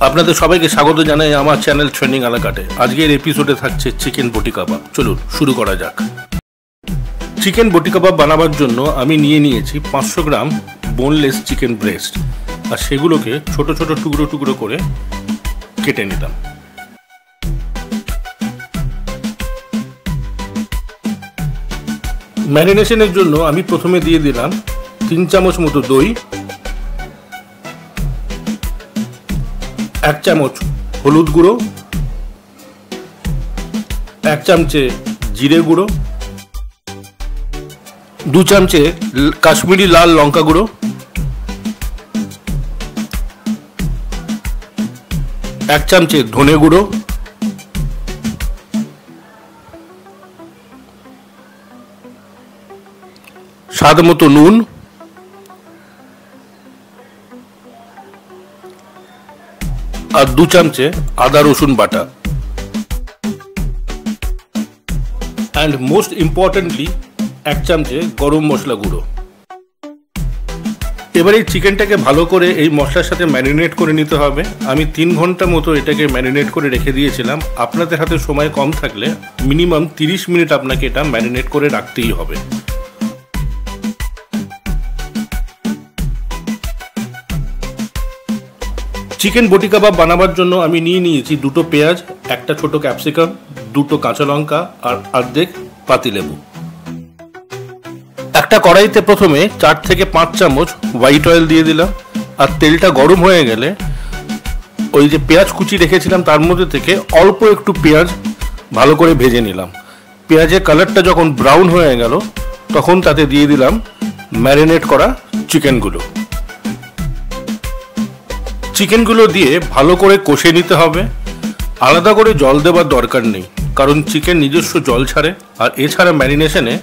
আপনাদের সবাইকে স্বাগত জানাই আমার চ্যানেল ট্রেন্ডিং এলাকাতে। আজকের এপিসোডে থাকছে চিকেন বটি কাবাব। চলুন শুরু করা যাক। চিকেন বটি কাবাব বানাবার জন্য আমি নিয়েছি 500 গ্রাম বোনলেস চিকেন ব্রেস্ট, আর সেগুলোকে ছোট ছোট টুকরো টুকরো করে কেটে নিলাম। ম্যারিনেশনের জন্য আমি প্রথমে দিয়ে দিলাম 3 চামচ মতো দই, 1 চামচ হলুদ গুঁড়ো, 1 চামচে জিরে গুঁড়ো, 2 চামচে কাশ্মীরি লাল লঙ্কা গুঁড়ো, 1 চামচে ধনে গুঁড়ো, স্বাদ মতো নুন, আর 2 চামচে আদা রসুন বাটা, অ্যান্ড মোস্ট ইম্পর্টেন্টলি 1 চামচে গরম মশলা গুঁড়ো। এবার এই চিকেনটাকে ভালো করে এই মশলার সাথে ম্যারিনেট করে নিতে হবে। আমি 3 ঘন্টা মতো এটাকে ম্যারিনেট করে রেখে দিয়েছিলাম। আপনাদের হাতে সময় কম থাকলে মিনিমাম 30 মিনিট আপনাকে এটা ম্যারিনেট করে রাখতেই হবে। চিকেন বটি কাবাব বানাবার জন্য আমি নিয়েছি 2টো পেঁয়াজ, 1টা ছোট ক্যাপসিকাম, 2টো কাঁচা লঙ্কা আর অর্ধেক পাতিলেবু। একটা কড়াইতে প্রথমে 4 থেকে 5 চামচ হোয়াইট অয়েল দিয়ে দিলাম, আর তেলটা গরম হয়ে গেলে ওই যে পেঁয়াজ কুচি রেখেছিলাম তার মধ্যে থেকে অল্প একটু পেঁয়াজ ভালো করে ভেজে নিলাম। পেঁয়াজের কালারটা যখন ব্রাউন হয়ে গেল তখন তাতে দিয়ে দিলাম ম্যারিনেট করা চিকেনগুলো। চিকেনগুলো দিয়ে ভালো করে কষে নিতে হবে। আলাদা করে জল দেওয়ার দরকার নেই, কারণ চিকেন নিজস্ব জল ছাড়ে, আর এছাড়া ম্যারিনেশনে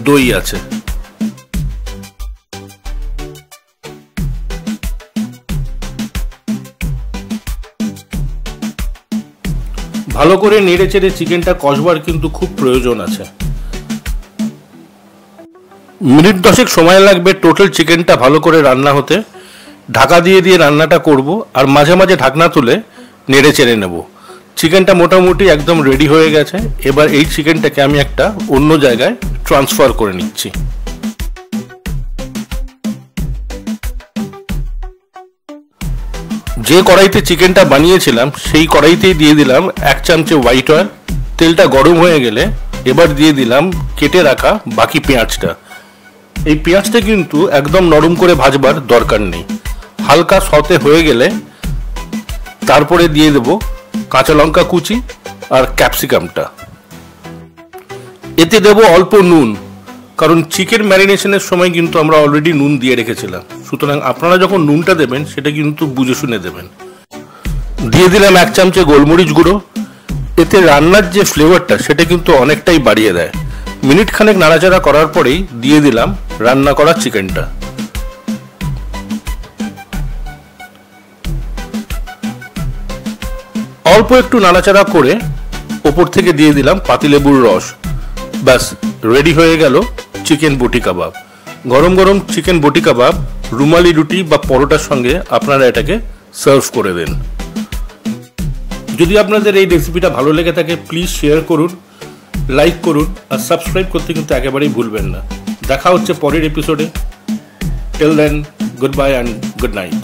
দই আছে। ভালো করে নেড়ে চেড়ে চিকেনটা কষবার কিন্তু খুব প্রয়োজন আছে। মিনিট 10 সময় লাগবে টোটাল চিকেনটা ভালো করে রান্না হতে। ঢাকা দিয়ে রান্নাটা করব, আর মাঝে মাঝে ঢাকনা তুলে নেড়ে চেড়ে নেব। চিকেনটা মোটামুটি একদম রেডি হয়ে গেছে। এবার এই চিকেনটাকে আমি একটা অন্য জায়গায় ট্রান্সফার করে নিচ্ছি। যে কড়াইতে চিকেনটা বানিয়েছিলাম সেই কড়াইতেই দিয়ে দিলাম 1 চামচে হোয়াইট অয়েল। তেলটা গরম হয়ে গেলে এবার দিয়ে দিলাম কেটে রাখা বাকি পেঁয়াজটা। এই পেঁয়াজটা কিন্তু একদম নরম করে ভাজবার দরকার নেই। হালকা সতে হয়ে গেলে তারপরে দিয়ে দেব কাঁচা লঙ্কা কুচি আর ক্যাপসিকামটা। এতে দেব অল্প নুন, কারণ চিকেন ম্যারিনেশনের সময় কিন্তু আমরা অলরেডি নুন দিয়ে রেখেছিলাম। সুতরাং আপনারা যখন নুনটা দেবেন সেটা কিন্তু বুঝে শুনে দেবেন। দিয়ে দিলাম 1 চামচে গোলমরিচ গুঁড়ো। এতে রান্নার যে ফ্লেভারটা সেটা কিন্তু অনেকটাই বাড়িয়ে দেয়। মিনিট খানেক নাড়াচাড়া করার পরেই দিয়ে দিলাম রান্না করা চিকেনটা। অল্প একটু নাড়াচাড়া করে ওপর থেকে দিয়ে দিলাম পাতিলেবুর রস। ব্যাস রেডি হয়ে গেল চিকেন বটি কাবাব। গরম গরম চিকেন বটি কাবাব রুমালি রুটি বা পরোটার সঙ্গে আপনারা এটাকে সার্ভ করে দেন। যদি আপনাদের এই রেসিপিটা ভালো লেগে থাকে প্লিজ শেয়ার করুন, লাইক করুন, আর সাবস্ক্রাইব করতে কিন্তু একেবারেই ভুলবেন না। দেখা হচ্ছে পরের এপিসোডে। Till then, good bye and good night.